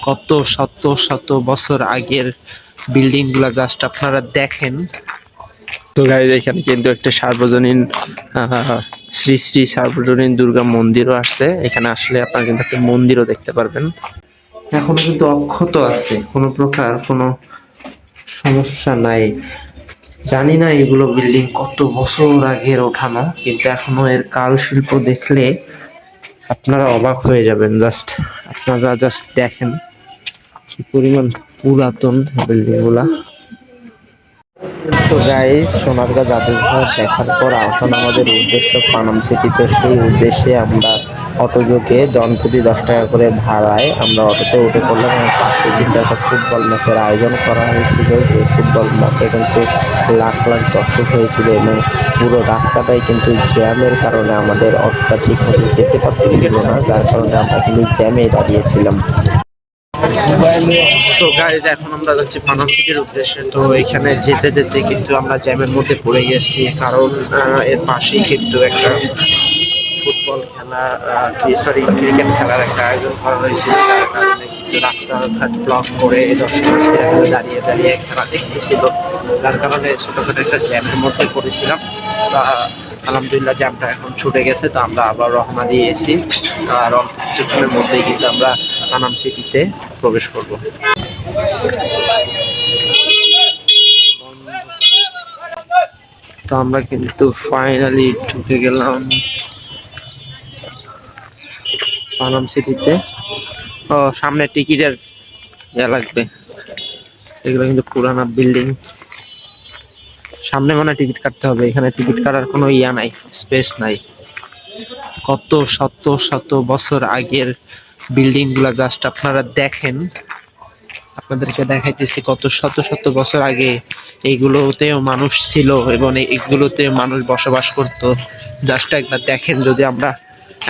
কত শত শত বছর আগের বিল্ডিং গুলা জাস্ট আপনারা দেখেন। তো গাইজ এখানে কিন্তু একটা সার্বজনীন শ্রী শ্রী সার্বজনীন দুর্গা মন্দিরও আসছে। এখানে আসলে আপনারা কিন্তু একটা মন্দিরও দেখতে পারবেন। এখনো কিন্তু অক্ষত আছে, কোনো প্রকার কোনো সমস্যা নাই। জানি না এগুলো বিল্ডিং কত বছর আগের ওঠানো, কিন্তু এখনো এর কাল শিল্প দেখলে আপনারা অবাক হয়ে যাবেন। আপনারা জাস্ট দেখেন কি পরিমাণ পুরাতন বিল্ডিং গুলা। তো গাইস, সোনারগাঁ জাদুঘর দেখার পর এখন আমাদের উদ্দেশ্য পানাম সিটি। তো সেই উদ্দেশ্যে আমরা অটোযোগে জনপ্রতি 10 টাকা করে ভাড়ায় আমরা অটোতে উঠে পড়লাম। এবং পাশে কিন্তু একটা ফুটবল ম্যাচের আয়োজন করা হয়েছিল, যে ফুটবল ম্যাচে কিন্তু লাখ লাখ দর্শক হয়েছিল এবং পুরো রাস্তাটাই কিন্তু জ্যামের কারণে আমাদের অটোটা ঠিক মতো যেতে পারতেছিল না, যার কারণে আমরা কিন্তু জ্যামে দাঁড়িয়েছিলাম। তো গাইজ এখন আমরা যাচ্ছি পানাম সিটির উদ্দেশ্যে। তো এখানে যেতে যেতে কিন্তু আমরা জ্যামের মধ্যে পড়ে গেছি, কারণ এর পাশেই কিন্তু একটা ফুটবল খেলা ক্রিকেট খেলার একটা আয়োজন করা হয়েছিল, যার কারণে কিন্তু রাস্তাঘাট ব্লক করে দর্শনার্থীরা দাঁড়িয়ে দাঁড়িয়ে খেলা দেখতেছিল, যার কারণে ছোটখাটো একটা জ্যামের মধ্যে পড়েছিলাম। আলহামদুলিল্লাহ জ্যামটা এখন ছুটে গেছে। তো আমরা আবার রওনা দিয়েছি, আর অল্প কিছুক্ষণের মধ্যেই কিন্তু আমরা পানাম সিটিতে প্রবেশ করব। তো আমরা কিন্তু ফাইনালি ঢুকে গেলাম পানাম সিটিতে। সামনে টিকিটের লাগবে, এগুলো কিন্তু পুরানা বিল্ডিং। সামনে মানে টিকিট কাটতে হবে, এখানে টিকিট কাটার কোনো নাই, স্পেস নাই। কত শত শত বছর আগের বিল্ডিং গুলা জাস্ট আপনারা দেখেন। আপনাদেরকে দেখাইতেছি কত শত শত বছর আগে এইগুলোতেও মানুষ ছিল এবং এইগুলোতে মানুষ বসবাস করত। জাস্ট একবার দেখেন। যদি আমরা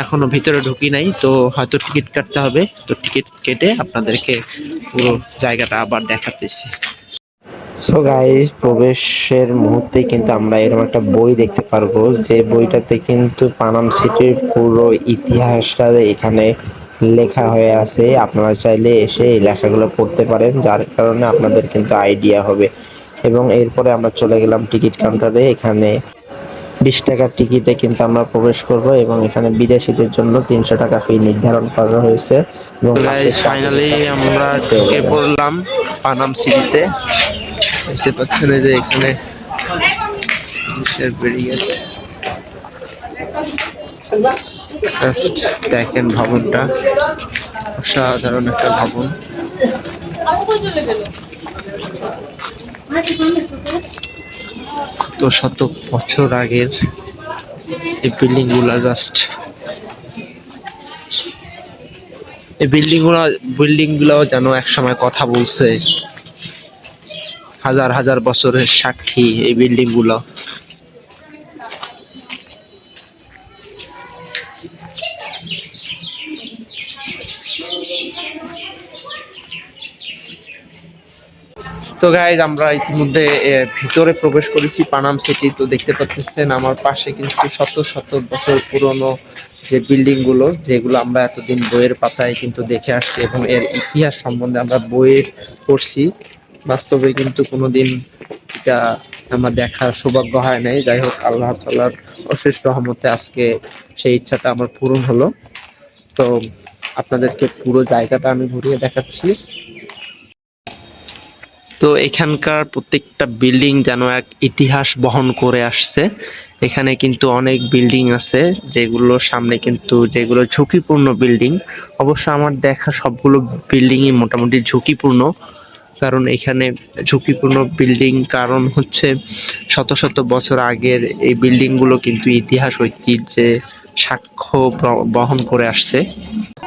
এখনো ভিতরে ঢুকি নাই, তো হয়তো টিকিট কাটতে হবে। তো টিকিট কেটে আপনাদেরকে পুরো জায়গাটা আবার দেখাতেছি। সো গাইস, প্রবেশের মুহূর্তে কিন্তু আমরা এরকম একটা বই দেখতে পারবো, যে বইটাতে কিন্তু পানাম সিটির পুরো ইতিহাসটা এখানে লেখা হয়ে আছে। আপনারা চাইলে এসে এই লেখাগুলো পড়তে পারেন, যার কারণে আপনাদের কিন্তু আইডিয়া হবে। এবং এরপরে আমরা চলে গেলাম টিকিট কাউন্টারে। এখানে 20 টাকার টিকিটে কিন্তু আমরা প্রবেশ করব এবং এখানে বিদেশিদের জন্য 300 টাকা ফি নির্ধারণ করা হয়েছে। এবং ফাইনালি আমরা ঢুকে পড়লাম পানাম সিটিতে। দেখতে পাচ্ছেন যে এখানে জাস্ট দেখেন ভবনটা, অসাধারণ একটা ভবন। তো শত বছর আগের এই বিল্ডিং গুলা বিল্ডিং গুলাও যেন এক সময় কথা বলছে। হাজার হাজার বছরের সাক্ষী এই বিল্ডিং গুলো। তো গাইজ, আমরা ইতিমধ্যে ভিতরে প্রবেশ করেছি পানাম সিটি। তো দেখতে পাচ্ছেন আমার পাশে কিন্তু শত শত বছর পুরনো যে বিল্ডিং গুলো, যেগুলো আমরা এতদিন বইয়ের পাতায় কিন্তু দেখে আসছি এবং এর ইতিহাস সম্বন্ধে আমরা বইয়ে পড়ছি। বাস্তবে কিন্তু কোনোদিন এটা আমার দেখার সৌভাগ্য হয় নাই। যাই হোক, আল্লাহ তাআলার অশেষ রহমতে আজকে সেই ইচ্ছাটা আমার পূরণ হলো। তো আপনাদেরকে পুরো জায়গাটা আমি ঘুরিয়ে দেখাচ্ছি। তো এখানকার প্রত্যেকটা বিল্ডিং যেন এক ইতিহাস বহন করে আসছে। এখানে কিন্তু অনেক বিল্ডিং আছে যেগুলো সামনে কিন্তু যেগুলো ঝুঁকিপূর্ণ বিল্ডিং। অবশ্য আমার দেখা সবগুলো বিল্ডিংই মোটামুটি ঝুঁকিপূর্ণ, কারণ এখানে ঝুঁকিপূর্ণ বিল্ডিং কারণ হচ্ছে শত শত বছর আগের এই বিল্ডিংগুলো কিন্তু ইতিহাস ঐতিহ্যে সাক্ষ্য বহন করে আসছে।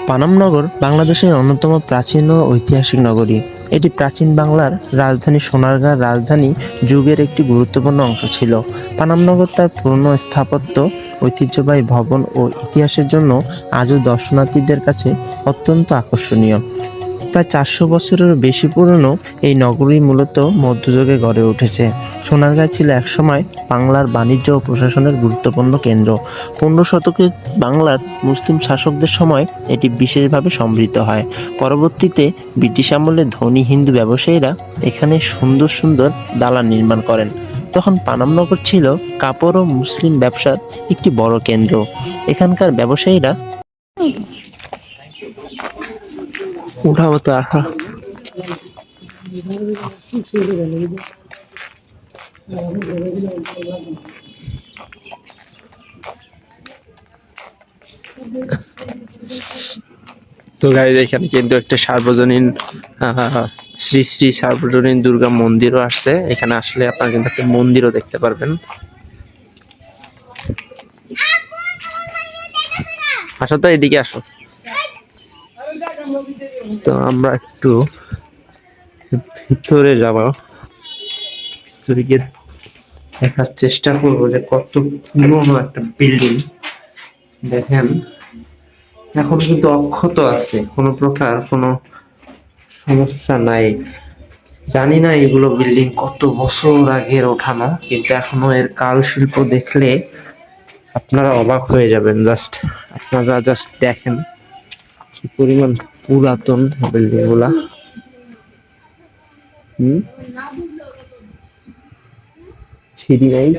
পানাম নগর বাংলাদেশের অন্যতম প্রাচীন ও ঐতিহাসিক নগরী। এটি প্রাচীন বাংলার রাজধানী সোনারগাঁ রাজধানী যুগের একটি গুরুত্বপূর্ণ অংশ ছিল। পানাম নগর তার পুরনো স্থাপত্য, ঐতিহ্যবাহী ভবন ও ইতিহাসের জন্য আজও দর্শনার্থীদের কাছে অত্যন্ত আকর্ষণীয়। প্রায় 400 বছরেরও বেশি পুরনো এই নগরী মূলত মধ্যযুগে গড়ে উঠেছে। সোনারগাঁ ছিল একসময় বাংলার বাণিজ্য ও প্রশাসনের গুরুত্বপূর্ণ কেন্দ্র। 15 শতকে বাংলার মুসলিম শাসকদের সময় এটি বিশেষভাবে সমৃদ্ধ হয়। পরবর্তীতে ব্রিটিশ আমলে ধনী হিন্দু ব্যবসায়ীরা এখানে সুন্দর সুন্দর দালান নির্মাণ করেন। তখন পানামনগর ছিল কাপড় ও মুসলিম ব্যবসার একটি বড় কেন্দ্র। এখানকার ব্যবসায়ীরা উঠাবো তো আসা। তো গাইজ এখানে কিন্তু একটা সার্বজনীন শ্রী শ্রী সার্বজনীন দুর্গা মন্দিরও আসছে। এখানে আসলে আপনারা কিন্তু একটা মন্দিরও দেখতে পারবেন। আসো তো, এদিকে আসো। তো আমরা একটু ভিতরে যাব, ভিতরে গিয়ে দেখার চেষ্টা করবো যে কত পুরনো একটা বিল্ডিং। দেখেন এখন কিন্তু অক্ষত আছে, কোনো প্রকার কোনো সমস্যা নাই। জানি না এগুলো বিল্ডিং কত বছর আগের ওঠানো, কিন্তু এখনো এর কাল শিল্প দেখলে আপনারা অবাক হয়ে যাবেন। আপনারা জাস্ট দেখেন কি পরিমাণ পুরাতন বিল্ডিং গুলা। সিঁড়ি নাই।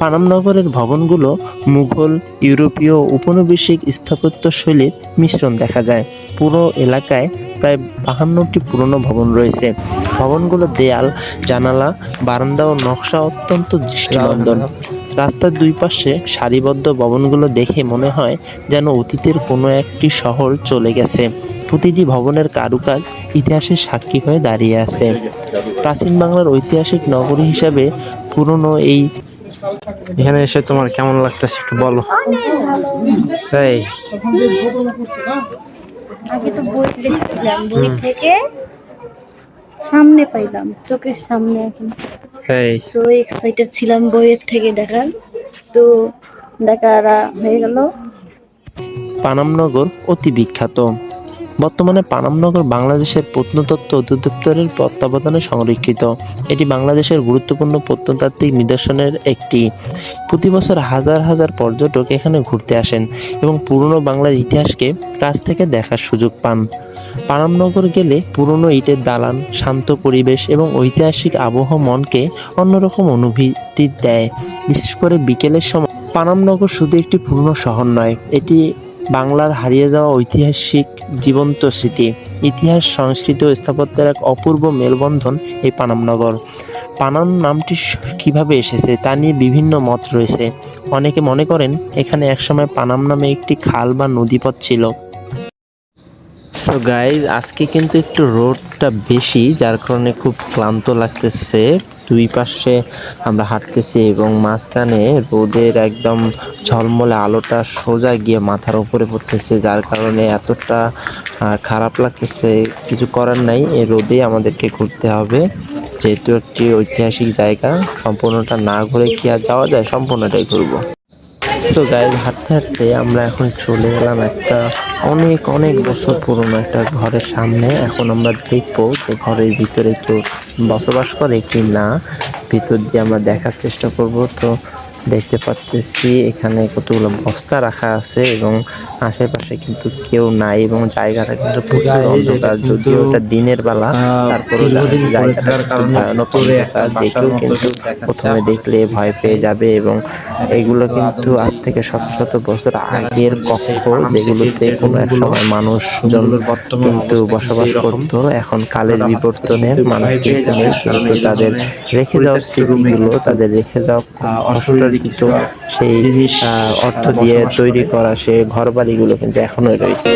পানামনগরের ভবনগুলো মুঘল, ইউরোপীয়, উপনিবেশিক স্থাপত্য শৈলীর মিশ্রণ দেখা যায়। পুরো এলাকায় প্রায় 52টি পুরনো ভবন রয়েছে। ভবনগুলোর দেয়াল, জানালা, বারান্দা ও নকশা অত্যন্ত দৃষ্টিনন্দন। রাস্তার দুই পাশে সারিবদ্ধ ভবনগুলো দেখে মনে হয় যেন অতীতের কোনো একটি শহর চলে গেছে। প্রতিটি ভবনের কারুকাজ ইতিহাসের সাক্ষী হয়ে দাঁড়িয়ে আছে। প্রাচীন বাংলার ঐতিহাসিক নগরী হিসাবে পুরনো এই এখানে এসে তোমার কেমন লাগতেছে একটু বলো। এই আগে তো বই দেখছিলাম, বই থেকে সামনে পাইলাম, চোখের সামনে এখন। এই সো এক্সাইটেড ছিলাম বইয়ের থেকে দেখার, তো দেখা হয়ে গেল। পানামনগর অতি বিখ্যাত। বর্তমানে পানামনগর বাংলাদেশের প্রত্নতত্ত্ব অধিদপ্তরের তত্ত্বাবধানে সংরক্ষিত। এটি বাংলাদেশের গুরুত্বপূর্ণ প্রত্নতাত্ত্বিক নিদর্শনের একটি। প্রতি বছর হাজার হাজার পর্যটক এখানে ঘুরতে আসেন এবং পুরনো বাংলার ইতিহাসকে কাছ থেকে দেখার সুযোগ পান। পানামনগর গেলে পুরনো ইটের দালান, শান্ত পরিবেশ এবং ঐতিহাসিক আবহ মনকে অন্যরকম অনুভূতি দেয়। বিশেষ করে বিকেলের সময় পানামনগর শুধু একটি পুরনো শহর নয়, এটি বাংলার হারিয়ে যাওয়া ঐতিহাসিক জীবন্ত স্মৃতি। ইতিহাস, সংস্কৃতি ও স্থাপত্যের এক অপূর্ব মেলবন্ধন এই পানামনগর। পানাম নামটি কিভাবে এসেছে তা নিয়ে বিভিন্ন মত রয়েছে। অনেকে মনে করেন এখানে একসময় পানাম নামে একটি খাল বা নদীপথ ছিল। সো গাইজ আজকে কিন্তু একটু রোদটা বেশি, যার কারণে খুব ক্লান্ত লাগতেছে। দুই পাশে আমরা হাঁটতেছি এবং মাঝখানে রোদের একদম ঝলমলে আলোটা সোজা গিয়ে মাথার উপরে পড়তেছে, যার কারণে এতটা খারাপ লাগতেছে। কিছু করার নাই, এই রোদে আমাদেরকে ঘুরতে হবে, যেহেতু একটি ঐতিহাসিক জায়গা। সম্পূর্ণটা না ঘুরে কি আর যাওয়া যায়, সম্পূর্ণটাই ঘুরবো। সো গাইজ হাঁটতে হাঁটতে আমরা এখন চলে এলাম একটা অনেক অনেক বছর পুরনো একটা ঘরের সামনে। এখন আমরা দেখবো যে ঘরের ভিতরে কেউ বসবাস করে কি না, ভিতর দিয়ে আমরা দেখার চেষ্টা করব। তো দেখতে পাচ্ছি এখানে কতগুলো বস্তা রাখা আছে এবং আশেপাশে কিন্তু কেউ নাই এবং জায়গাটা কিন্তু প্রচুর অন্ধকার। যদিও এটা দিনের বেলা, তারপরে জায়গাটা ভয়ানক অন্ধকার। যে কেউ কিন্তু প্রথমে দেখলে ভয় পেয়ে যাবে এবং এগুলো কিন্তু আজ থেকে শত শত বছর আগের কক্ষ, যেগুলোতে কোনো এক সময় মানুষজন কিন্তু বসবাস করত। এখন কালের বিবর্তনে মানুষ কিন্তু নেই, কিন্তু তাদের রেখে যাওয়া স্মৃতিগুলো, তাদের রেখে যাওয়া অসুরক্ষিত সেই অর্থ দিয়ে তৈরি করা সেই ঘর বাড়িগুলো কিন্তু এখনো রয়েছে।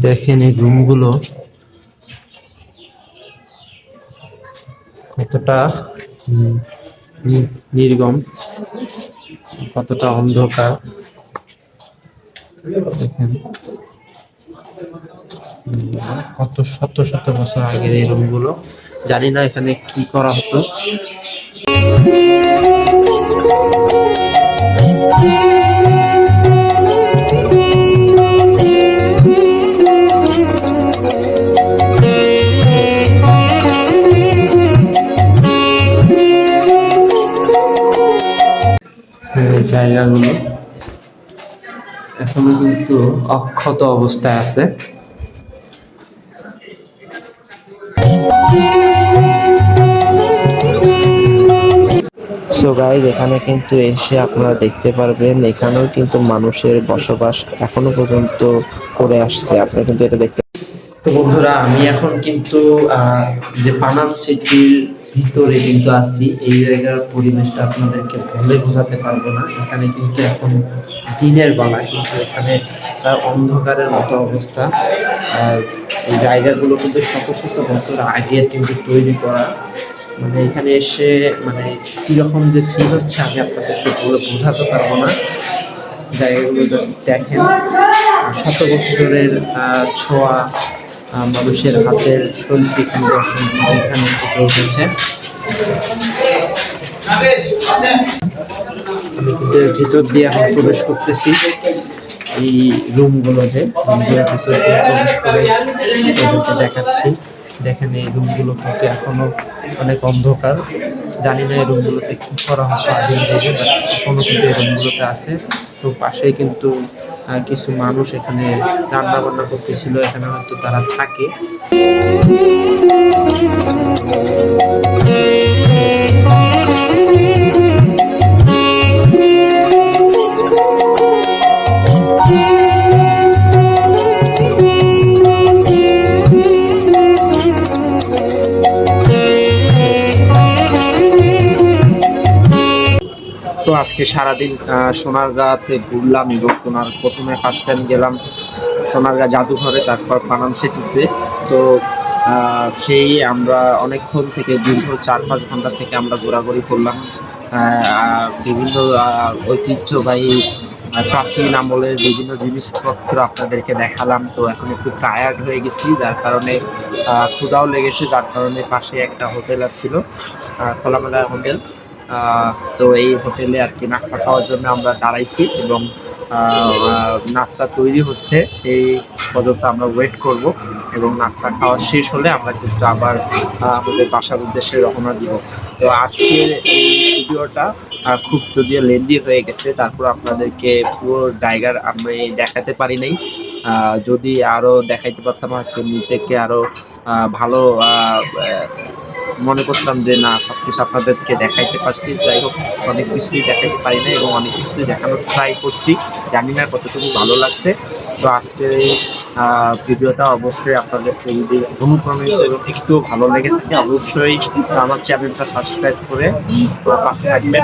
দেখেন এই রুমগুলো কতটা নির্গম, কতটা অন্ধকার। দেখেন কত শত শত বছর আগের এই রুমগুলো। জানি না এখানে কি করা হতো। জায়গাগুলো এখনো কিন্তু অক্ষত অবস্থায় আছে। সো গাইজ, এখানে কিন্তু এসে আপনারা দেখতে পারবেন এখানেও কিন্তু মানুষের বসবাস এখনো পর্যন্ত করে আসছে। আপনারা কিন্তু এটা দেখতে। তো বন্ধুরা, আমি এখন কিন্তু যে পানাম সিটির ভিতরে কিন্তু আছি। এই জায়গার পরিবেশটা আপনাদেরকে বলে বোঝাতে পারবো না। এখানে কিন্তু এখন দিনের বেলা, কিন্তু এখানে অন্ধকারের মতো অবস্থা। আর এই জায়গাগুলো কিন্তু শত শত বছর আগে কিন্তু তৈরি করা। মানে এখানে এসে মানে কিরকম যে ফিল হচ্ছে আমি আপনাদেরকে বলে বোঝাতে পারবো না। জায়গাগুলো জাস্ট দেখেন, শত বছরের ছোঁয়া, মানুষের হাতের শৈল্পিক নিদর্শন এখানে ফুটে উঠেছে। আমি কিন্তু ভিতর দিয়ে এখন প্রবেশ করতেছি। এই রুমগুলোতে রুমগুলোর ভিতরে প্রবেশ করে ওদেরকে দেখাচ্ছি। দেখেন এই রুমগুলো কিন্তু এখনো অনেক অন্ধকার। জানি না এই রুমগুলোতে কি করা হতো আদিম যুগে, বাট এখনো কিন্তু এই রুমগুলোতে আছে। তো পাশেই কিন্তু কিছু মানুষ এখানে রান্না বান্না করতেছিল, এখানে হয়তো তারা থাকে। তো আজকে সারাদিন সোনারগাঁতে ঘুরলাম এবং প্রথমে ফার্স্ট টাইম গেলাম সোনারগাঁ জাদুঘরে, তারপর পানাম সিটিতে। তো সেই আমরা অনেকক্ষণ থেকে দীর্ঘ 4-5 ঘন্টা থেকে আমরা ঘোরাঘুরি করলাম। বিভিন্ন ঐতিহ্যবাহী প্রাচীন আমলের বিভিন্ন জিনিসপত্র আপনাদেরকে দেখালাম। তো এখন একটু টায়ার্ড হয়ে গেছি, যার কারণে ক্ষুধাও লেগেছে, যার কারণে পাশে একটা হোটেল আসছিল, খোলামেলা হোটেল। তো এই হোটেলে আর কি নাস্তা খাওয়ার জন্য আমরা দাঁড়াইছি এবং নাস্তা তৈরি হচ্ছে, সেই পর্যন্ত আমরা ওয়েট করব এবং নাস্তা খাওয়া শেষ হলে আমরা কিন্তু আবার আমাদের বাসার উদ্দেশ্যে রওনা দিব। তো আজকের এই ভিডিওটা খুব যদিও লেন্দি হয়ে গেছে, তারপর আপনাদেরকে পুরো জায়গার আমি দেখাতে পারি নাই। যদি আরো দেখাইতে পারতাম হয়তো নিজেকে আরো ভালো মনে করতাম যে না, সবকিছু আপনাদেরকে দেখাইতে পারছি। যাই হোক, অনেক কিছুই দেখাইতে পারি না এবং অনেক কিছুই দেখানোর ট্রাই করছি, জানি না কতটুকু ভালো লাগছে। তো আজকের এই ভিডিওটা অবশ্যই আপনাদেরকে যদি অনুপ্রাণিত এবং একটু ভালো লেগেছে, অবশ্যই আমার চ্যানেলটা সাবস্ক্রাইব করে পাশে থাকবেন।